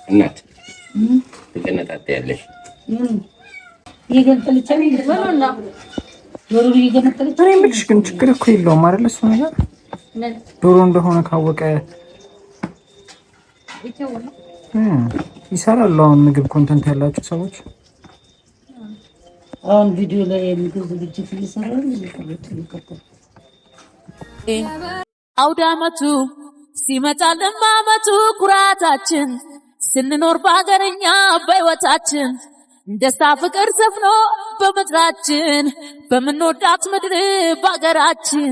እናት ትቀነጣጣያለሽ። እኔ የምልሽ ግን ችግር እኮ የለውም አይደል? እሱ ነገር ዶሮ እንደሆነ ካወቀ ይሰራል። አሁን ምግብ ኮንተንት ያላቸው ሰዎች አሁን ቪዲዮ ላይ የምግብ ዝግጅት እየሰራ አውደ ዓመቱ ሲመጣልን በዓመቱ ኩራታችን ስንኖር በሀገርኛ በሕይወታችን ደስታ ፍቅር ሰፍኖ በምድራችን በምንወዳት ምድር በሀገራችን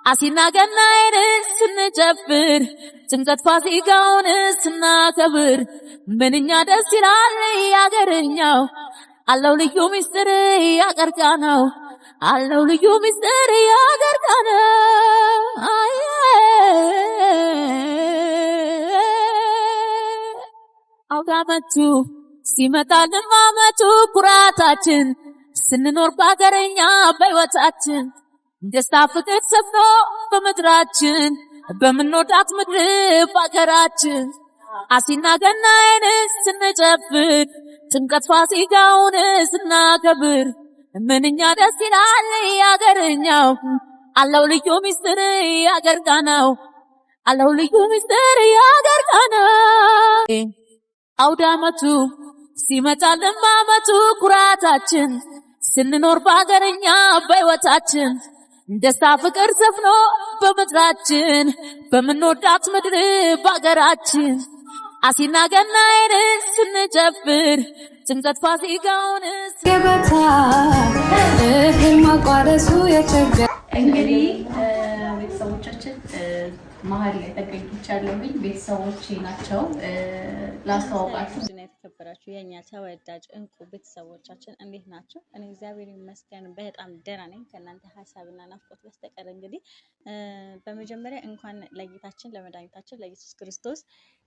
አሲና ገናዬን ስንጨፍር ጥምቀት ፋሲካውን ስናከብር ምንኛ ደስ ይላል ያገርኛው አለው ልዩ ምስጢር ያገርጋናው አለው ልዩ ምስጢር ያገርጋናው አውደ ዓመቱ ሲመጣልን በዓመቱ ኩራታችን ስንኖር በሀገርኛ በሕይወታችን ደስታ ፍቅር ሰፍኖ በምድራችን በምንወዳት ምድር በሀገራችን አሲና ገናዬን ስንጨፍር ጥምቀት ፋሲካውን ስናከብር ምንኛ ደስ ይላል ያገርኛው አለው ልዩ ምስጢር ያገርጋናው አለው ልዩ ምስጢር ያገርጋናው አውደ ዓመቱ ሲመጣልን በዓመቱ ኩራታችን ስንኖር በሀገርኛ በሕይወታችን ደስታ ፍቅር ሰፍኖ በምድራችን በምንወዳት ምድር በሀገራችን አሲና ገናዬን ስንጨፍር ጥምቀት ፋሲካውን ገበታ እህል ማቋረሱ የቸገረ እንግዲህ ቤተሰቦቻችን መሀል ላይ ተገኝቻለሁኝ። ቤተሰቦቼ ናቸው። ላስተዋውቃችሁ። የተከበራችሁ የኛ ተወዳጅ እንቁ ቤተሰቦቻችን እንዴት ናቸው? እኔ እግዚአብሔር ይመስገን በጣም ደህና ነኝ፣ ከእናንተ ሀሳብና ናፍቆት በስተቀር። እንግዲህ በመጀመሪያ እንኳን ለጌታችን ለመድኃኒታችን ለኢየሱስ ክርስቶስ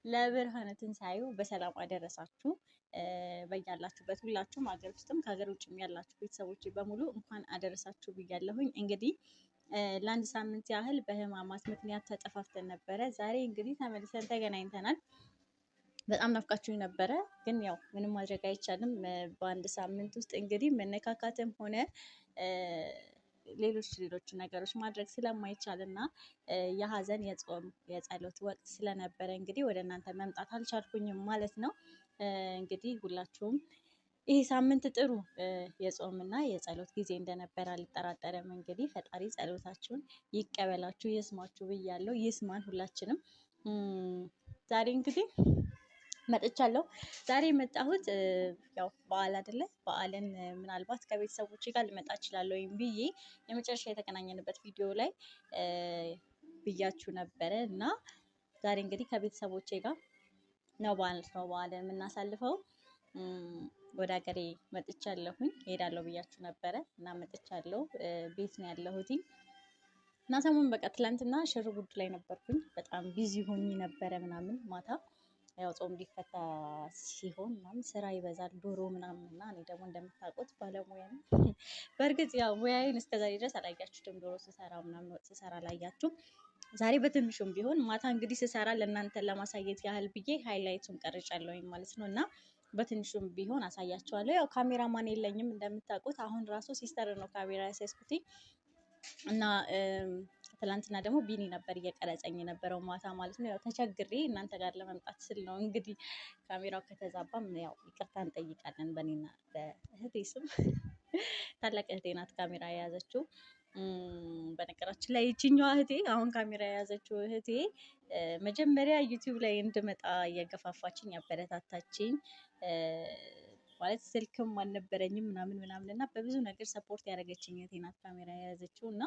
ለብርሃነ ትንሣኤው በሰላም አደረሳችሁ። በያላችሁበት ሁላችሁም ሀገር ውስጥም ከሀገር ውጭም ያላችሁ ቤተሰቦች በሙሉ እንኳን አደረሳችሁ ብያለሁኝ። እንግዲህ ለአንድ ሳምንት ያህል በህማማት ምክንያት ተጠፋፍተን ነበረ። ዛሬ እንግዲህ ተመልሰን ተገናኝተናል። በጣም ናፍቃችሁኝ ነበረ፣ ግን ያው ምንም ማድረግ አይቻልም። በአንድ ሳምንት ውስጥ እንግዲህ መነካካትም ሆነ ሌሎች ነገሮች ማድረግ ስለማይቻል እና የሀዘን የጾም የጸሎት ወቅት ስለነበረ እንግዲህ ወደ እናንተ መምጣት አልቻልኩኝም ማለት ነው። እንግዲህ ሁላችሁም ይህ ሳምንት ጥሩ የጾምና የጸሎት ጊዜ እንደነበረ አልጠራጠርም። እንግዲህ ፈጣሪ ጸሎታችሁን ይቀበላችሁ ይስማችሁ ብያለሁ። ይስማን ሁላችንም። ዛሬ እንግዲህ መጥቻለሁ። ዛሬ የመጣሁት ያው በዓል አይደለ? በዓልን ምናልባት ከቤተሰቦቼ ጋር ልመጣ እችላለሁ ወይም ብዬ የመጨረሻ የተገናኘንበት ቪዲዮ ላይ ብያችሁ ነበረ እና ዛሬ እንግዲህ ከቤተሰቦቼ ጋር ነው በዓልን የምናሳልፈው። ወደ ሀገሬ መጥቻለሁኝ። እሄዳለሁ ብያችሁ ነበረ እና መጥቻለሁ። ቤት ነው ያለሁት እና ሰሞኑን በቃ ትላንትና ሽር ጉድ ላይ ነበርኩኝ። በጣም ቢዚ ሆኜ ነበረ ምናምን። ማታ ያው ጾም ሊፈታ ሲሆን ምናምን ስራ ይበዛል፣ ዶሮ ምናምን እና እኔ ደግሞ እንደምታውቁት ባለሙያ ነኝ። በእርግጥ ያው ሙያዬን እስከዛሬ ድረስ አላያችሁትም። ዶሮ ስሰራ ምናምን ወጥ ስሰራ አላያችሁም። ዛሬ በትንሹም ቢሆን ማታ እንግዲህ ስሰራ ለእናንተ ለማሳየት ያህል ብዬ ሃይላይቱን ቀርጫለሁኝ ማለት ነው እና በትንሹም ቢሆን አሳያችኋለሁ። ያው ካሜራማን የለኝም እንደምታውቁት። አሁን ራሱ ሲስተር ነው ካሜራ ያስያዝኩት እና ትላንትና ደግሞ ቢኒ ነበር እየቀረጸኝ የነበረው ማታ ማለት ነው። ያው ተቸግሬ እናንተ ጋር ለመምጣት ስል ነው እንግዲህ። ካሜራው ከተዛባም ያው ይቅርታ እንጠይቃለን በእኔና በእህቴ ስም። ታላቅ እህቴ ናት ካሜራ የያዘችው። በነገራችን ላይ ይችኛዋ እህቴ አሁን ካሜራ የያዘችው እህቴ መጀመሪያ ዩቲዩብ ላይ እንድመጣ እየገፋፋችኝ ያበረታታችኝ ማለት ስልክም አልነበረኝም ምናምን እና በብዙ ነገር ሰፖርት ያደረገችኝ እህቴ ናት ካሜራ የያዘችው እና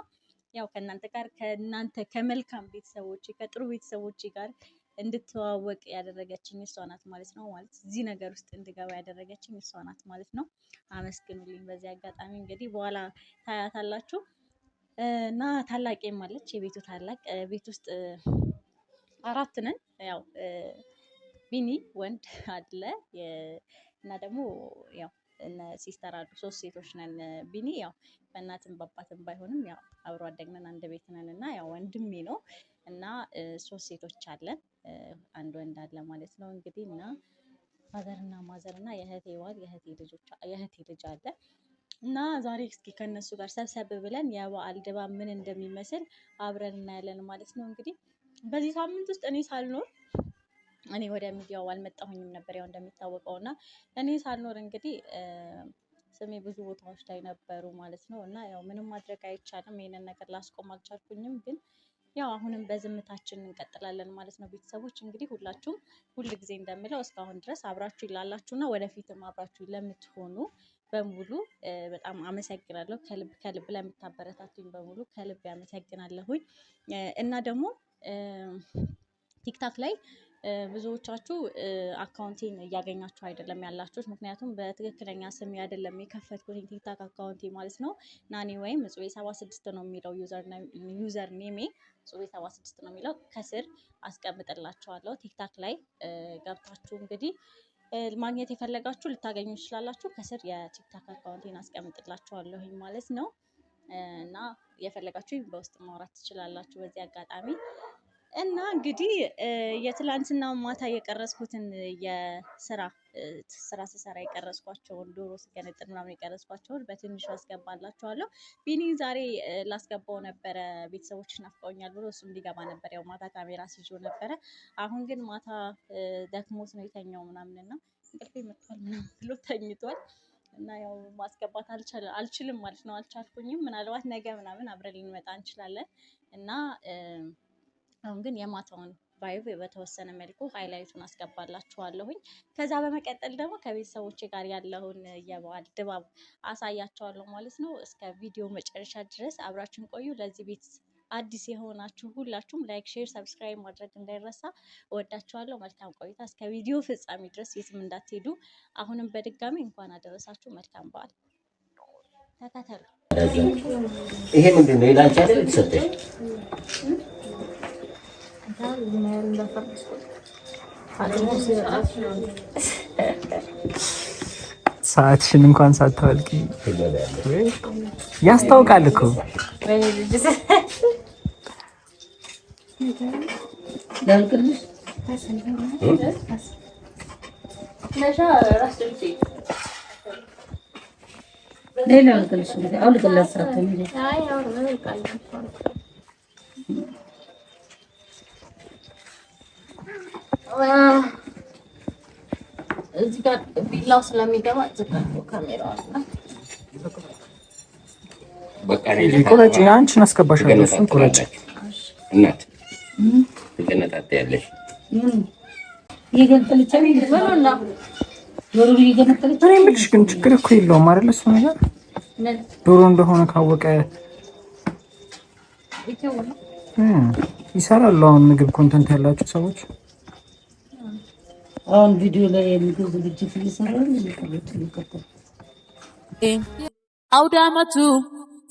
ያው ከእናንተ ከመልካም ቤተሰቦች ከጥሩ ቤተሰቦች ጋር እንድተዋወቅ ያደረገችኝ እሷ ናት ማለት ነው። ማለት እዚህ ነገር ውስጥ እንድገባ ያደረገችኝ እሷ ናት ማለት ነው። አመስግኑልኝ በዚህ አጋጣሚ። እንግዲህ በኋላ ታያታላችሁ። እና ታላቄም አለች፣ የቤቱ ታላቅ። ቤት ውስጥ 4 ነን። ያው ቢኒ ወንድ አለ እና ደግሞ ያው እነ ሲስተር አሉ 3 ሴቶች ነን። ቢኒ ያው በእናትም በአባትም ባይሆንም ያው አብሮ አደግነን አንድ ቤት ነን እና ያው ወንድሜ ነው እና 3 ሴቶች አለን፣ አንድ ወንድ አለ ማለት ነው እንግዲህ እና ፋዘርና ማዘርና የእህቴ ባል የእህቴ ልጅ አለ እና ዛሬ እስኪ ከነሱ ጋር ሰብሰብ ብለን የበዓል ድባብ ምን እንደሚመስል አብረን እናያለን ማለት ነው። እንግዲህ በዚህ ሳምንት ውስጥ እኔ ሳልኖር እኔ ወደ ሚዲያው አልመጣሁኝም ነበር ያው እንደሚታወቀው እና እኔ ሳልኖር እንግዲህ ስሜ ብዙ ቦታዎች ላይ ነበሩ ማለት ነው እና ያው ምንም ማድረግ አይቻልም። ይሄንን ነገር ላስቆም አልቻልኩኝም፣ ግን ያው አሁንም በዝምታችን እንቀጥላለን ማለት ነው። ቤተሰቦች እንግዲህ ሁላችሁም ሁል ጊዜ እንደምለው እስካሁን ድረስ አብራችሁ ይላላችሁና ወደፊትም አብራችሁ ለምትሆኑ በሙሉ በጣም አመሰግናለሁ። ከልብ ለምታበረታቱኝ በሙሉ ከልብ ያመሰግናለሁኝ እና ደግሞ ቲክታክ ላይ ብዙዎቻችሁ አካውንቴን እያገኛችሁ አይደለም ያላችሁት። ምክንያቱም በትክክለኛ ስም አይደለም የከፈትኩት ቲክታክ አካውንቴ ማለት ነው። ናኒ ወይም ጽዌ 76 ነው የሚለው ዩዘር ኔሜ ጽዌ 76 ነው የሚለው። ከስር አስቀምጥላችኋለሁ። ቲክታክ ላይ ገብታችሁ እንግዲህ ማግኘት የፈለጋችሁ ልታገኙ ትችላላችሁ። ከስር የቲክታክ አካውንቴን አስቀምጥላችኋለሁኝ ማለት ነው እና የፈለጋችሁ በውስጥ ማውራት ትችላላችሁ በዚህ አጋጣሚ እና እንግዲህ የትላንትና ማታ የቀረስኩትን ስራ ስሰራ የቀረስኳቸውን ዶሮ ስገነጥል ምናምን የቀረስኳቸውን በትንሹ አስገባላችኋለሁ። ቢኒን ዛሬ ላስገባው ነበረ፣ ቤተሰቦች ናፍቀውኛል ብሎ እሱም ሊገባ ነበር። ያው ማታ ካሜራ ሲዞ ነበረ። አሁን ግን ማታ ደክሞት ነው የተኛው ምናምንና እንቅልፌ መጥቷል ምናምን ብሎ ተኝቷል እና ያው ማስገባት አልችልም ማለት ነው። አልቻልኩኝም። ምናልባት ነገ ምናምን አብረን ልንመጣ እንችላለን እና አሁን ግን የማታውን ቫይብ በተወሰነ መልኩ ሃይላይቱን አስገባላችኋለሁኝ። ከዛ በመቀጠል ደግሞ ከቤተሰቦቼ ጋር ያለውን የበዓል ድባብ አሳያችኋለሁ ማለት ነው። እስከ ቪዲዮ መጨረሻ ድረስ አብራችሁን ቆዩ። ለዚህ ቤት አዲስ የሆናችሁ ሁላችሁም ላይክ፣ ሼር፣ ሰብስክራይብ ማድረግ እንዳይረሳ። እወዳችኋለሁ። መልካም ቆይታ እስከ ቪዲዮ ፍጻሜ ድረስ የትም እንዳትሄዱ። አሁንም በድጋሚ እንኳን አደረሳችሁ። መልካም በዓል። ተከተሉ። ይሄ ምንድን ነው? የላንቺ አይደል የተሰጠኝ? ሰዓትሽን እንኳን ሳታወልቂ ያስታውቃል እኮ። እዚህ ጋር ቢላው ስለሚገባ ዝጋው ካሜራው በቃ ቁረጭ። አንቺን አስገባሻለሁ። እሱን ቁረጭ። እናት ትቀነጣጣያለሽ። ይገንጥልቻለሁ ይበሉና ዶሮ ይገንጥልቻለሁ። እኔ የምልሽ ግን ችግር እኮ የለውም አይደል? እሱ ነገር ዶሮ እንደሆነ ካወቀ ይሰራሉ። አሁን ምግብ ኮንተንት ያላችሁ ሰዎች አሁን ቪዲዮ ላይ የምግብ ዝግጅት እየሰራን ይከተል አውደ ዓመቱ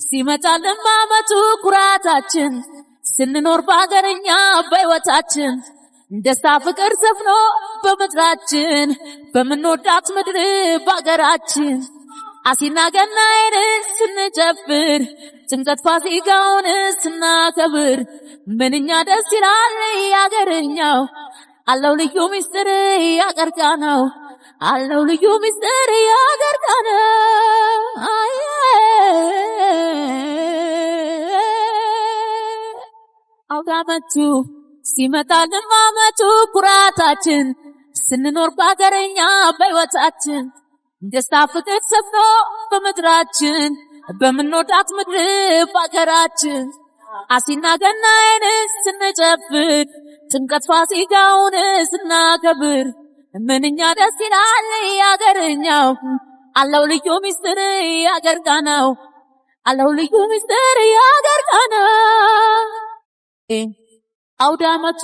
ሲመጣልን በዓመቱ ኩራታችን ስንኖር በአገርኛ በሕይወታችን ደስታ ፍቅር ሰፍኖ በምድራችን በምንወዳት ምድር በአገራችን አሲና ገናዬን ስንጨፍር ጭንቀት ፋሲካውን ስናከብር ምንኛ ደስ ይላል ያገርኛው አለው ልዩ ሚስጥር ያገርጋነው አለው ልዩ ሚስጥር ያገርጋነው አውደ ዓመቱ ሲመጣልን በዓመቱ ኩራታችን ስንኖር በአገርኛ በሕይወታችን ደስታ ፍቅር ሰፍኖ በምድራችን በምንወዳት ምድር በአገራችን አሲና ገናዬን ስንጨፍር ጥምቀት ፋሲካውን ስናከብር ምንኛ ደስ ይላል ያገርኛው አለው ልዩ ሚስጥር ያገርጋነው አለው ልዩ ሚስጥር ያገርጋነው አውደ ዓመቱ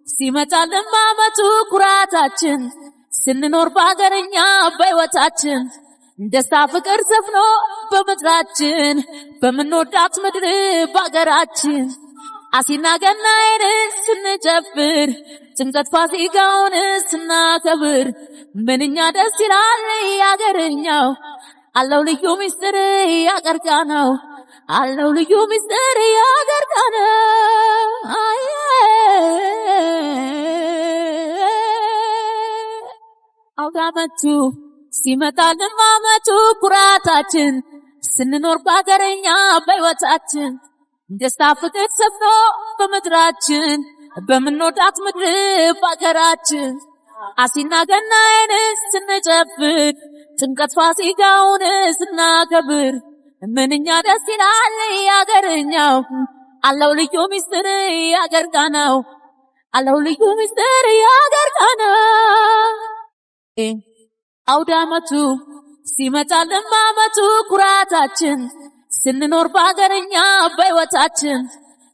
ሲመጣልን በዓመቱ ኩራታችን ስንኖር በአገርኛ በሕይወታችን ደስታ ፍቅር ሰፍኖ በምድራችን በምንወዳት ምድር በአገራችን አሲና ገናዬን ስንጨፍር ጥምቀት ፋሲካውን ስናከብር ምንኛ ደስ ይላል ያገርኛው አለው ልዩ ምስጢር ያገርጋናው አለው ልዩ ምስጢር ያገርጋናው አውዳመቱ ሲመጣልን ማመቱ ኩራታችን ስንኖር ባገረኛ በሕይወታችን ደስታ ፍቅር ሰፍኖ በምድራችን በምንወዳት ምድር ባገራችን አሲና ገናዬን ስንጨፍር ጥምቀት ፋሲካውን ስናከብር ምንኛ ደስ ይላል ያገርኛው አለው ልዩ ምስጢር ያገርጋናው አለው ልዩ ምስጢር ያገርጋናው አውዳመቱ ሲመጣልን ማመቱ ኩራታችን ስንኖር ባገረኛ በሕይወታችን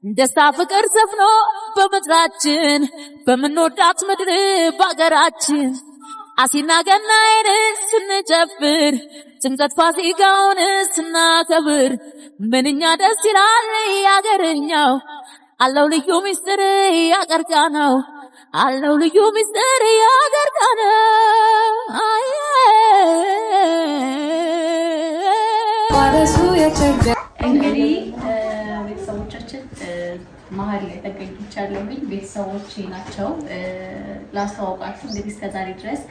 ደስታ ፍቅር ሰፍኖ በምድራችን በምንወዳት ምድር ባገራችን አሲና ገናዬን ስንጨፍር ጥምቀት ፋሲካውን ስናከብር ምንኛ ደስ ይላል ያገርኛው አለው ልዩ ምስጢር ያገርጋናው አለው ልዩ ምስጢር ያገርጋናው እንግዲህ ቤተሰቦቻችን መሀል ላይ ተገኝቻለሁኝ። ቤተሰቦቼ ናቸው። ላስተዋውቃችሁ እንግዲህ እስከዛሬ ድረስ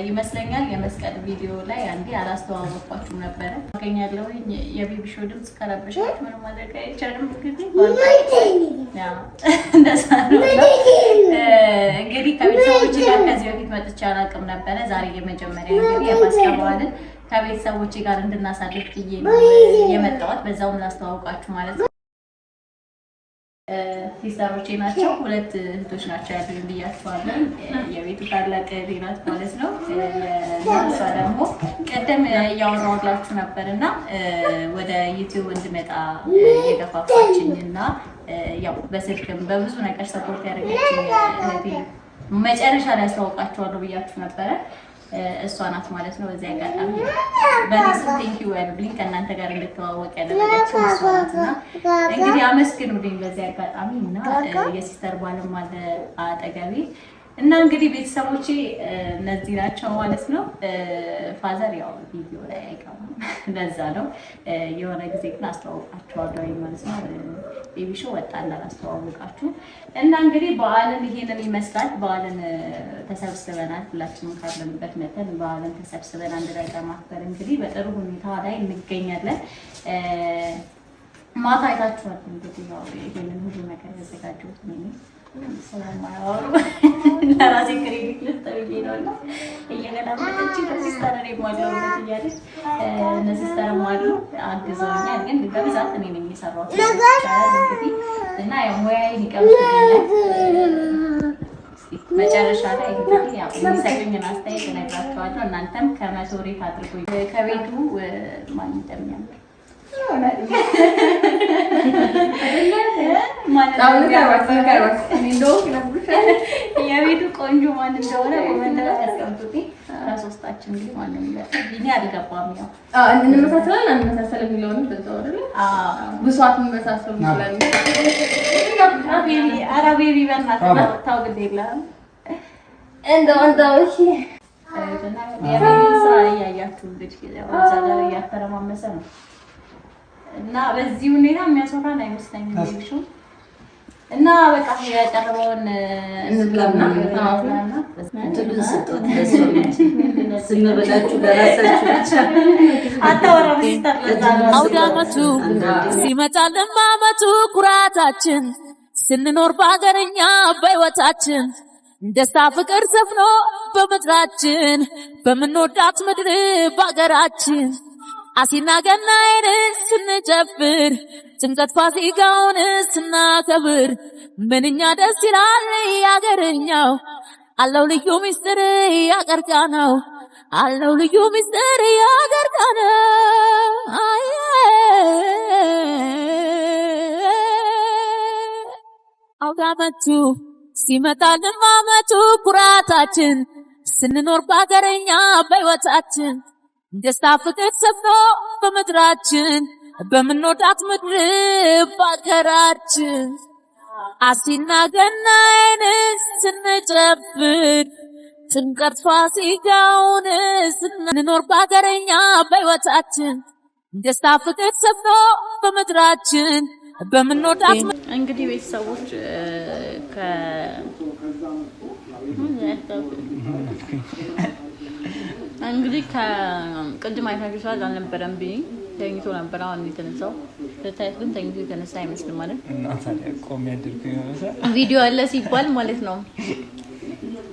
ይመስለኛል የመስቀል ቪዲዮ ላይ አንዴ አላስተዋወቅኳችሁም ነበረ። አገኛለሁኝ የቤቢ ሾው ድምፅ ከረበሻችሁ ምንም ማድረግ አይቻልም። እንደዛ ነው። እንግዲህ ከቤተሰቦቼ ጋር ከዚህ በፊት መጥቼ አላውቅም ነበረ። ዛሬ የመጀመሪያ እንግዲህ የፋሲካ በዓልን ከቤተሰቦቼ ጋር እንድናሳልፍ ብዬ ነው የመጣሁት። በዛውም ላስተዋውቃችሁ ማለት ነው። ሲስተሮቼ ናቸው። ሁለት እህቶች ናቸው ያሉኝ ብያቸዋለሁ። የቤቱ ታላቅ እህቴ ናት ማለት ነው። እሷ ደግሞ ቀደም እያወራሁላችሁ ነበርና ወደ ዩቲዩብ እንድመጣ የገፋፋችኝና ያው በስልክም በብዙ ነገር ሰፖርት ያደረገችኝ እህቴ መጨረሻ ላይ አስተዋውቃችኋለሁ ብያችሁ ነበረ። እሷ ናት ማለት ነው። በዚህ አጋጣሚ በሪስ ቴንኪዩ ያሉልኝ ከእናንተ ጋር እንድተዋወቅ ያደረገችው እሷ ናትና እንግዲህ አመስግኑልኝ በዚህ አጋጣሚ እና የሲስተር ባልም አለ አጠገቤ እና እንግዲህ ቤተሰቦቼ እነዚህ ናቸው ማለት ነው። ፋዘር ያው ቪዲዮ ላይ አይቀርም ለዛ ነው የሆነ ጊዜ ግን አስተዋውቃችኋለሁ ማለት ነው። ቤቢ ሾው ወጣ እንዳላስተዋውቃችሁ እና እንግዲህ በዓልን ይሄንን ይመስላል። በዓልን ተሰብስበናል። ሁላችንም ካለንበት መተን በዓልን ተሰብስበን አንድ ላይ ለማክበር እንግዲህ በጥሩ ሁኔታ ላይ እንገኛለን። ማታ አይታችኋል እንግዲህ ያው ይሄንን ሁሉ ነገር ያዘጋጀሁት እኔ ስለማያወሩ ለራሴ ክሬዲት ልትጠብቂ ነው እና እየገላመጠች ሲስተር እኔ ማለውነት እያለች እነ ሲስተር ማሉ አግዘውኛል። ግን በብዛት እኔ ነኝ የሰራሁት እንግዲህ እና ሙያዬን ይቀምጡኛል። መጨረሻ ላይ እንግዲህ ያው የሚሰጡኝን አስተያየት እነግራቸዋለሁ። እናንተም ከመቶ ሬት አድርጎኝ ከቤቱ ማን እንደሚያምር የቤቱ ቆንጆ ማን እንደሆነ ኮመንት ላይ አስቀምጡልኝ። ከሶስታችን እንግዲህ ማንም ይሄ አልገባም። ያው እንመሳሰላለን አንመሳሰል የሚለውን በዛው አይደል? ብሷት እንመሳሰሉ ይችላል። ቤቢ በእናትህ ታው ግድ የለህም እንደው እሺ የቤቢ ስራ እያያችሁ እንግዲህ እዛ ጋር እያተረማመሰ ነው እና በዚህ ሁኔታ የሚያስወራን አይመስለኝም ቤቢ ሾው እና በቃ ያቀረበውን እንብላና እንትሉን ስጦት ስም ብላችሁ ለራሳችሁ ብቻ አታወራም። አውዳመቱ ሲመጣልን በዓመቱ ኩራታችን ስንኖር ባገረኛ በሕይወታችን ደስታ ፍቅር ሰፍኖ በምድራችን በምንወዳት ምድር ባገራችን አሲና ገናዬን ስንጨፍር ጥምቀት ፋሲካውን ስናከብር ምንኛ ደስ ይላል ያገርኛው አለው ልዩ ምስጢር ያገርጋናው አለው ልዩ ምስጢር ያገርጋናው አውዳመቱ ሲመጣልን በዓመቱ ኩራታችን ስንኖር ባገረኛ በሕይወታችን ደስታ ፍቅር ሰፍኖ በምድራችን በምንወዳት ምድር ባገራችን አሲና ገናዬን ስንጨፍር ጥምቀት ፋሲካውን ስንኖር በአገረኛ በሕይወታችን ደስታ ፍቅር ሰፍኖ በምድራችን በምንወዳት እንግዲህ ቤተሰቦች እንግዲህ ከቅድም አይታችኋል አልነበረም ብዬ ተኝቶ ነበር። አሁን የተነሳው ለታይት ግን ተኝቶ የተነሳ አይመስልም ማለት እና ታዲያ ቆም ያድርኩ ይሆናል ቪዲዮ አለ ሲባል ማለት ነው።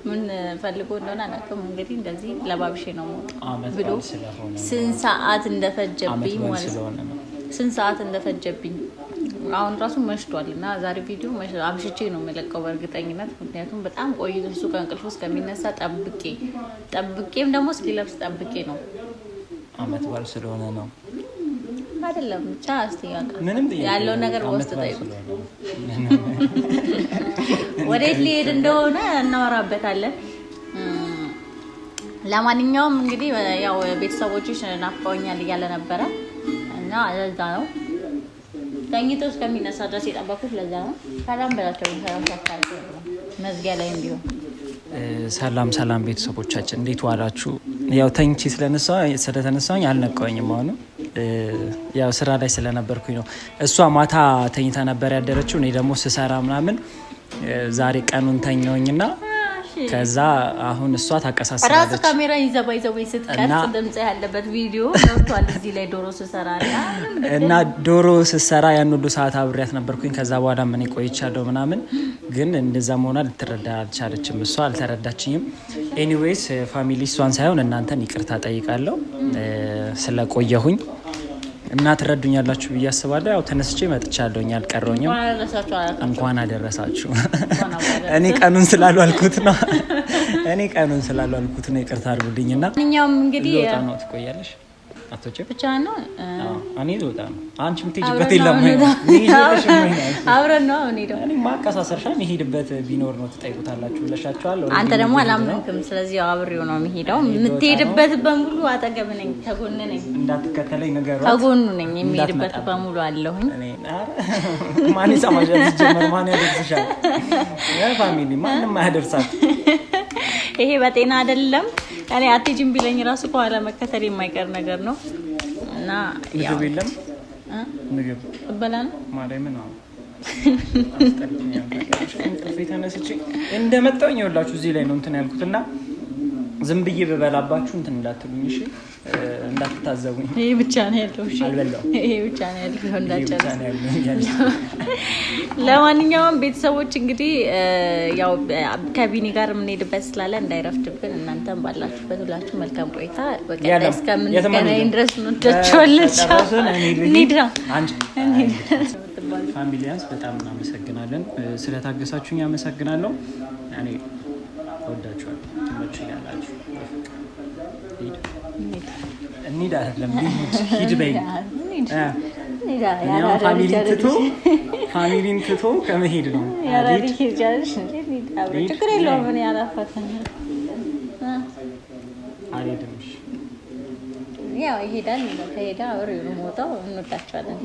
ምን ፈልጎ እንደሆነ አላውቅም። እንግዲህ እንደዚህ ለባብሼ ነው ብሎ ስንት ሰዓት እንደፈጀብኝ ማለት ነው። ስንት ሰዓት እንደፈጀብኝ አሁን ራሱ መሽቷልና ዛሬ ቪዲዮ አብሽቼ ነው የምለቀው በእርግጠኝነት። ምክንያቱም በጣም ቆይቶ እሱ ከእንቅልፉ እስከሚነሳ ጠብቄም ደግሞ እስኪለብስ ጠብቄ ነው። አመት በዓል ስለሆነ ነው አይደለም ብቻ እስቲ ያለው ነገር ወስጥ ጠይቁት። ወዴት ሊሄድ እንደሆነ እናወራበታለን። ለማንኛውም እንግዲህ ያው ቤተሰቦችሽ ናፍቀውኛል እያለ ነበረ እና ለዛ ነው ተኝቶ እስከሚነሳ ድረስ የጠበኩት። ለዛ ነው ሰላም በላቸው። መዝጊያ ላይ እንዲሆን ሰላም ቤተሰቦቻችን እንዴት ዋላችሁ? ያው ተኝቼ ስለተነሳሁኝ አልነቃሁኝም። አሁን ያው ስራ ላይ ስለነበርኩኝ ነው። እሷ ማታ ተኝታ ነበር ያደረችው። እኔ ደግሞ ስሰራ ምናምን ዛሬ ቀኑን ተኛሁኝና ከዛ አሁን እሷ ታቀሳስራለች። ራስ ካሜራ ይዘባይዘው ስትቀርጽ ድምጽ ያለበት ቪዲዮ ገብቷል እዚህ ላይ ዶሮ ስሰራና ዶሮ ስሰራ ያን ሁሉ ሰዓት አብሬያት ነበርኩኝ። ከዛ በኋላ ምን ቆይቻለሁ ምናምን፣ ግን እንደዛ መሆኗ ልትረዳ አልቻለችም። እሷ አልተረዳችኝም። ኤኒዌይስ ፋሚሊ እሷን ሳይሆን እናንተን ይቅርታ ጠይቃለሁ ስለቆየሁኝ እና ትረዱኛላችሁ ብዬ አስባለሁ። ያው ተነስቼ መጥቻለሁኝ፣ አልቀረሁኝም። እንኳን አደረሳችሁ። እኔ ቀኑን ስላልዋልኩት ነው ይቅርታ አድርጉልኝና እኛም እንግዲህ ነው ትቆያለሽ አቶቼ ብቻ ነው እኔ ልወጣ ነው። አንቺ የምትሄጂበት የለም አብረን ነው እኔ ደግሞ ማቀሳሰርሻ መሄድበት ቢኖር ነው ትጠይቁታላችሁ ብለሻቸዋል። አንተ ደግሞ አላምንክም። ስለዚህ አብሬው ነው የሚሄደው። የምትሄድበት በሙሉ አጠገብ ነኝ፣ ከጎን ነኝ። እንዳትከተለኝ ነገሩ ከጎኑ ነኝ። የሚሄድበት በሙሉ አለሁኝ። ማን ይሰማሽ? ጀመር ማን ያደርስሻል? ፋሚሊ ማንም አያደርሳት። ይሄ በጤና አይደለም። እኔ አትሄጂም ቢለኝ ራሱ ከኋላ መከተል የማይቀር ነገር ነው እና ያው ምግብ የለም ምግብ በላን ማርያም ነው ተነስቼ እንደመጣሁኝ ይኸውላችሁ እዚህ ላይ ነው እንትን ያልኩትና ዝም ብዬ በበላባችሁ እንትን እንዳትሉኝ እሺ፣ እንዳትታዘቡኝ። ይሄ ብቻ ነው ያለው። እሺ አልበላው። ይሄ ብቻ ነው ያለው እንዳጨረስ። ለማንኛውም ቤተሰቦች እንግዲህ ያው ከቢኒ ጋር የምንሄድበት ስላለ እንዳይረፍድብን እናንተም ባላችሁበት ሁላችሁ መልካም ቆይታ። በቀጣይ እስከምንገናኝ ድረስ እንወዳችኋለን። ኒድራ ፋሚሊያንስ በጣም እናመሰግናለን። ስለታገሳችሁኝ አመሰግናለሁ። እኔ ወዳችኋለሁ። ትመችኛላችሁ። እንሂድ አይደለም ሂድ በይ። ፋሚሊን ትቶ ከመሄድ ነው። ችግር የለውም። እኔ አላፋተን አልሄድም። ያው ይሄዳል። ከሄዳ አብሬው ነው የምወጣው። እንወዳቸዋለን።